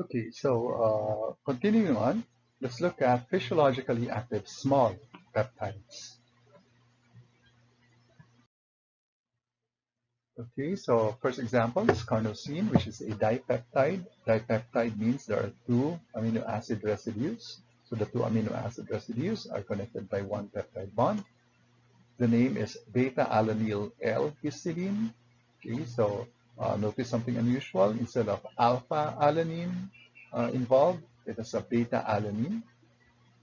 Okay, so continuing on, let's look at physiologically active small peptides. Okay, so first example is carnosine, which is a dipeptide. Dipeptide means there are two amino acid residues. So the two amino acid residues are connected by one peptide bond. The name is beta-alanine L-histidine. Okay, so notice something unusual. Instead of alpha-alanine involved, it is a beta-alanine.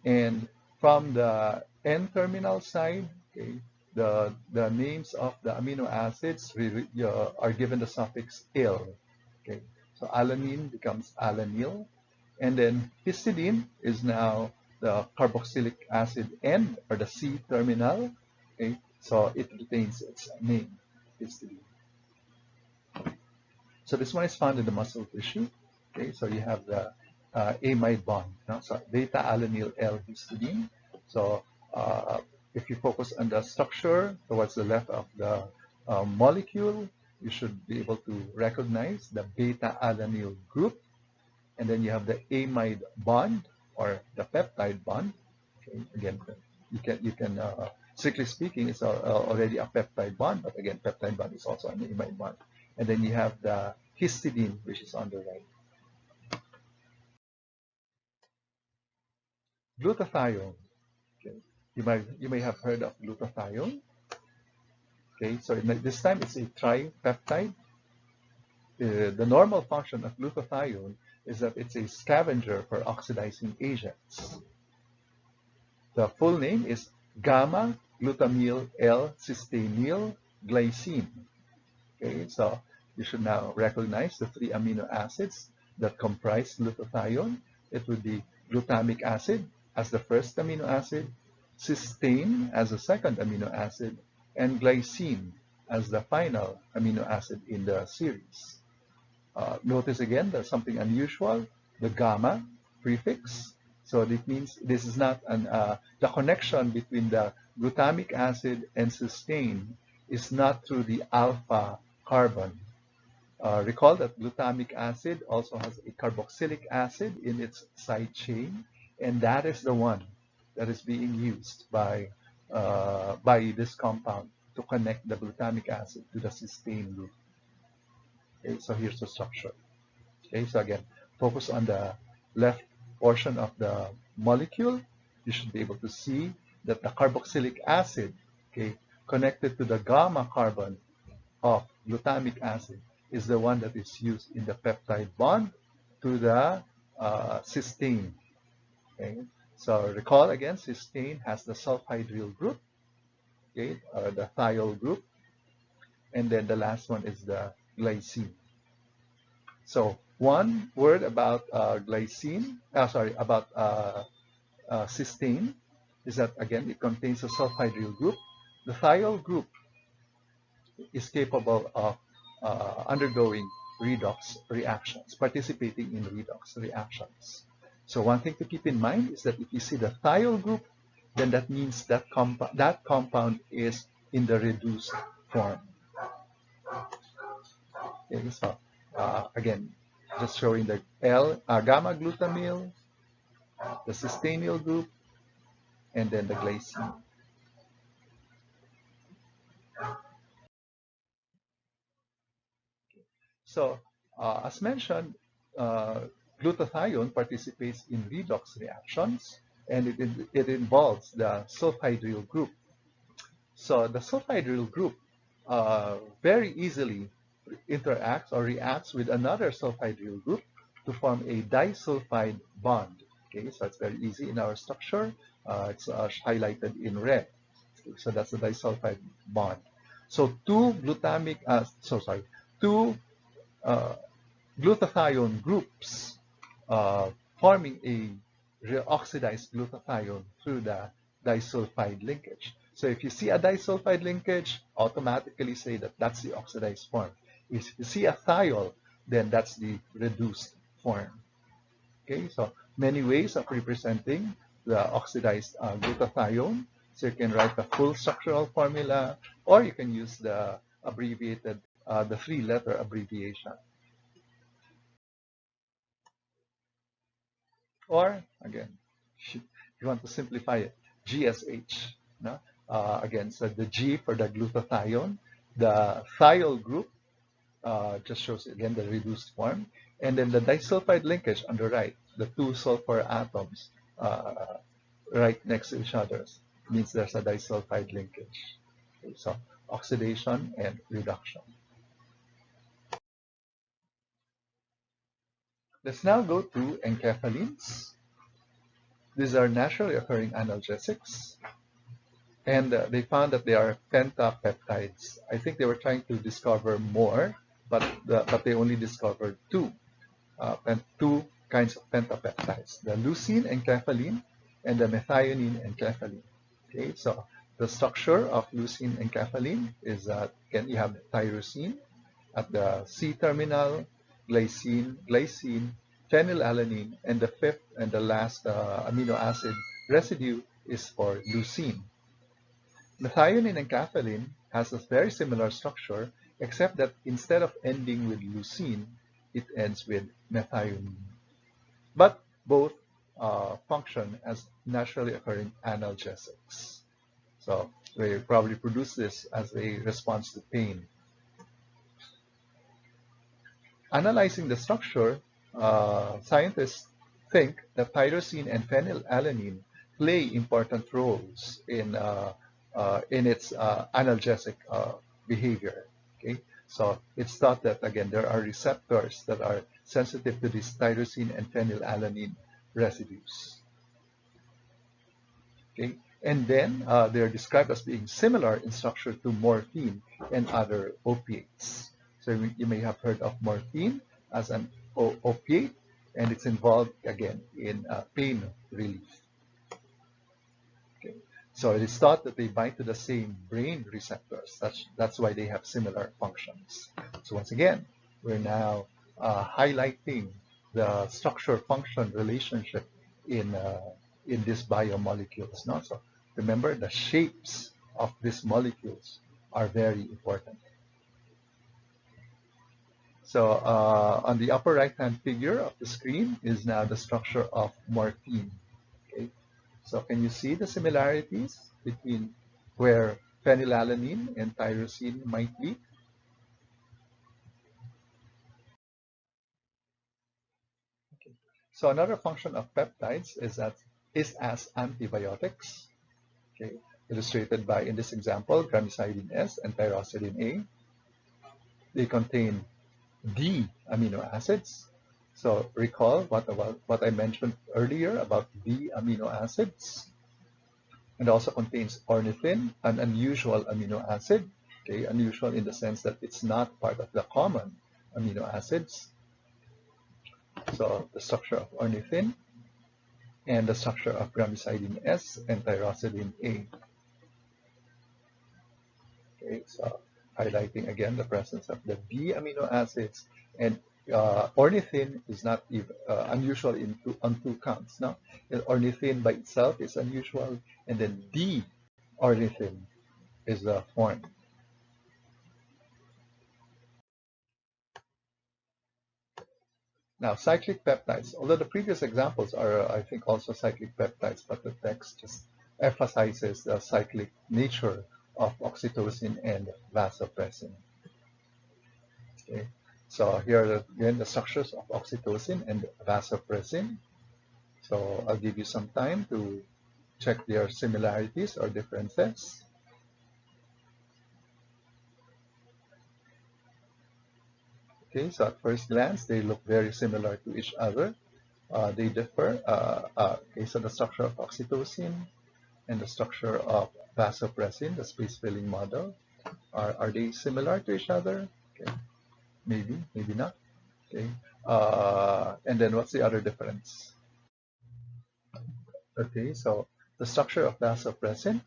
And from the N-terminal side, okay, the names of the amino acids are given the suffix "il." Okay, so alanine becomes alanyl, and then histidine is now the carboxylic acid end or the C terminal. Okay, so it retains its name, histidine. So this one is found in the muscle tissue. Okay, so you have the amide bond. No? So beta-alanine L-histidine. So if you focus on the structure towards the left of the molecule, you should be able to recognize the beta-alanine group. And then you have the amide bond or the peptide bond. Okay, again, you can strictly speaking, it's already a peptide bond, but again, peptide bond is also an amide bond. And then you have the histidine, which is on the right. Glutathione. Okay. You may have heard of glutathione. Okay, so this time it's a tripeptide. The normal function of glutathione is that it's a scavenger for oxidizing agents. The full name is gamma glutamyl L-cysteanyl glycine. Okay, so you should now recognize the three amino acids that comprise glutathione. It would be glutamic acid as the first amino acid, cysteine as the second amino acid, and glycine as the final amino acid in the series. Notice again there's something unusual, the gamma prefix. So it means this is not the connection between the glutamic acid and cysteine is not through the alpha carbon. Recall that glutamic acid also has a carboxylic acid in its side chain, and that is the one that is being used by this compound to connect the glutamic acid to the cysteine group. Okay, so here's the structure. Okay, so again, focus on the left portion of the molecule. You should be able to see that the carboxylic acid, okay, connected to the gamma carbon of glutamic acid is the one that is used in the peptide bond to the cysteine. Okay, so recall again, cysteine has the sulfhydryl group, okay, the thiol group, and then the last one is the glycine. So one word about cysteine is that again it contains a sulfhydryl group. The thiol group is capable of undergoing redox reactions, participating in redox reactions. So one thing to keep in mind is that if you see the thiol group, then that means that compound is in the reduced form. Okay, so again, just showing the gamma glutamyl, the cysteanyl group, and then the glycine. So, as mentioned, glutathione participates in redox reactions, and it involves the sulfhydryl group. So the sulfhydryl group very easily interacts or reacts with another sulfhydryl group to form a disulfide bond. Okay, so it's very easy in our structure. It's highlighted in red. So that's the disulfide bond. So two glutathione groups forming a reoxidized glutathione through the disulfide linkage. So if you see a disulfide linkage, automatically say that that's the oxidized form. If you see a thiol, then that's the reduced form. Okay, so many ways of representing the oxidized glutathione. So you can write the full structural formula, or you can use the abbreviated, the three-letter abbreviation. Or again, if you want to simplify it, GSH. No? Again, so the G for the glutathione, the thiol group just shows again the reduced form, and then the disulfide linkage on the right, the two sulfur atoms right next to each other means there's a disulfide linkage. Okay, so oxidation and reduction. Let's now go to enkephalines. These are naturally occurring analgesics, and they found that they are pentapeptides. I think they were trying to discover more, but they only discovered two kinds of pentapeptides: the leucine enkephaline and the methionine enkephaline. Okay, so the structure of leucine enkephaline is that again you have tyrosine at the C terminal, glycine, phenylalanine, and the fifth and the last amino acid residue is for leucine. Methionine enkephaline has a very similar structure, except that instead of ending with leucine, it ends with methionine. But both function as naturally occurring analgesics. So they probably produce this as a response to pain. Analyzing the structure, scientists think that tyrosine and phenylalanine play important roles in its analgesic behavior. Okay, so it's thought that again there are receptors that are sensitive to these tyrosine and phenylalanine residues. Okay, and then they're described as being similar in structure to morphine and other opiates. So you may have heard of morphine as an opiate, and it's involved again in pain relief. Okay. So it is thought that they bind to the same brain receptors. That's why they have similar functions. So once again, we're now highlighting the structure-function relationship in these biomolecules. No? So remember, the shapes of these molecules are very important. So on the upper right-hand figure of the screen is now the structure of morphine. Okay? So can you see the similarities between where phenylalanine and tyrosine might be? Okay. So another function of peptides is as antibiotics. Okay, illustrated by, in this example, gramicidin S and tyrosidine A. They contain D amino acids. So recall what I mentioned earlier about D amino acids. And also contains ornithine, an unusual amino acid. Okay, unusual in the sense that it's not part of the common amino acids. So the structure of ornithine and the structure of gramicidin S and tyrosidine A. Okay, so highlighting again the presence of the D amino acids, and ornithine is not even unusual on two counts. Now, ornithine by itself is unusual, and then D ornithine is the form. Now, cyclic peptides, although the previous examples are, I think, also cyclic peptides, but the text just emphasizes the cyclic nature of oxytocin and vasopressin. Okay, so here are again the structures of oxytocin and vasopressin. So I'll give you some time to check their similarities or differences. Okay, so at first glance, they look very similar to each other. They differ. Okay, so the structure of oxytocin and the structure of vasopressin, the space-filling model, are they similar to each other? Okay, maybe, maybe not. Okay, and then what's the other difference? Okay, so the structure of vasopressin,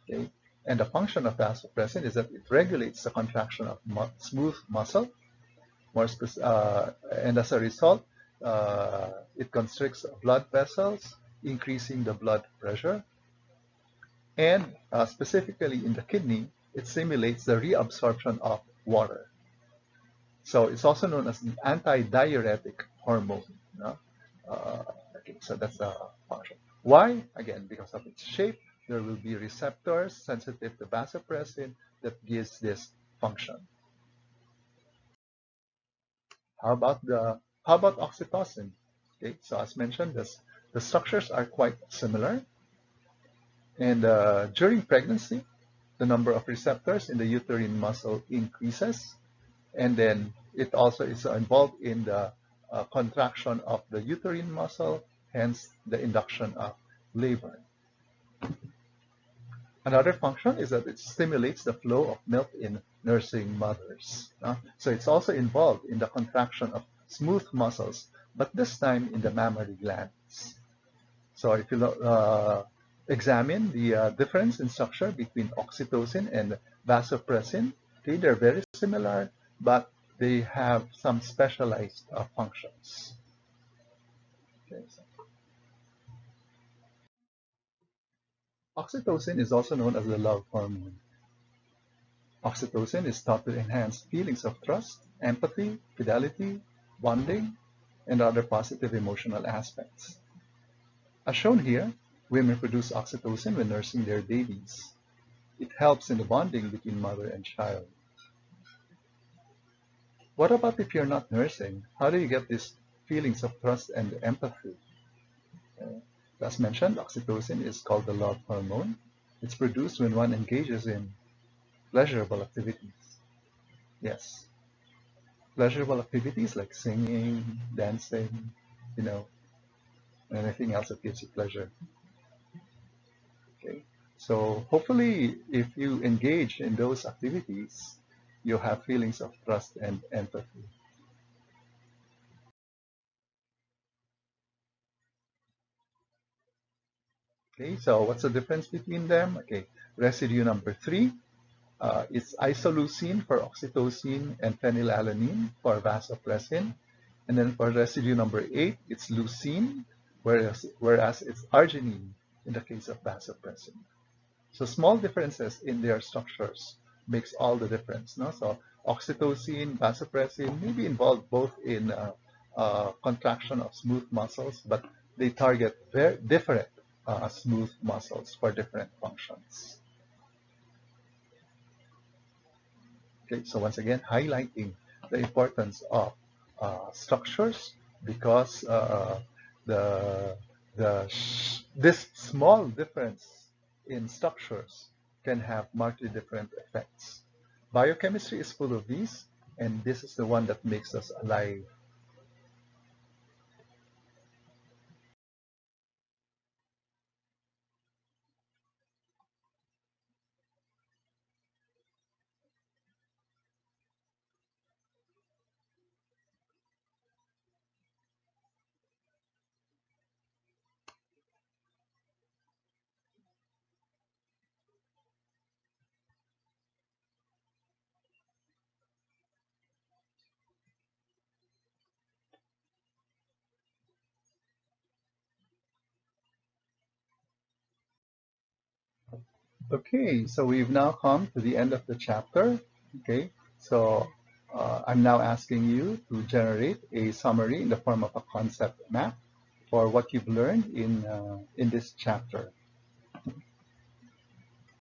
okay, and the function of vasopressin is that it regulates the contraction of smooth muscle, and as a result, it constricts blood vessels, increasing the blood pressure, and specifically in the kidney, it stimulates the reabsorption of water. So it's also known as the anti-diuretic hormone. No? Okay, so that's the function. Why? Again, because of its shape, there will be receptors sensitive to vasopressin that gives this function. How about oxytocin? Okay, so as mentioned, the structures are quite similar, and during pregnancy, the number of receptors in the uterine muscle increases, and then it also is involved in the contraction of the uterine muscle, hence the induction of labor. Another function is that it stimulates the flow of milk in nursing mothers. So it's also involved in the contraction of smooth muscles, but this time in the mammary glands. So if you examine the difference in structure between oxytocin and vasopressin, okay, they're very similar, but they have some specialized functions. Okay, so oxytocin is also known as the love hormone. Oxytocin is thought to enhance feelings of trust, empathy, fidelity, bonding, and other positive emotional aspects. As shown here, women produce oxytocin when nursing their babies. It helps in the bonding between mother and child. What about if you're not nursing? How do you get these feelings of trust and empathy? As mentioned, oxytocin is called the love hormone. It's produced when one engages in pleasurable activities. Yes, pleasurable activities like singing, dancing, you know, anything else that gives you pleasure. Okay, so hopefully, if you engage in those activities, you'll have feelings of trust and empathy. Okay, so what's the difference between them? Okay, residue number 3 is isoleucine for oxytocin and phenylalanine for vasopressin. And then for residue number 8, it's leucine, whereas it's arginine in the case of vasopressin. So small differences in their structures makes all the difference. No? So oxytocin, vasopressin may be involved both in contraction of smooth muscles, but they target very different smooth muscles for different functions. Okay, so once again, highlighting the importance of structures because the this small difference in structures can have markedly different effects. Biochemistry is full of these, and this is the one that makes us alive. Okay, so we've now come to the end of the chapter. Okay, so I'm now asking you to generate a summary in the form of a concept map for what you've learned in this chapter.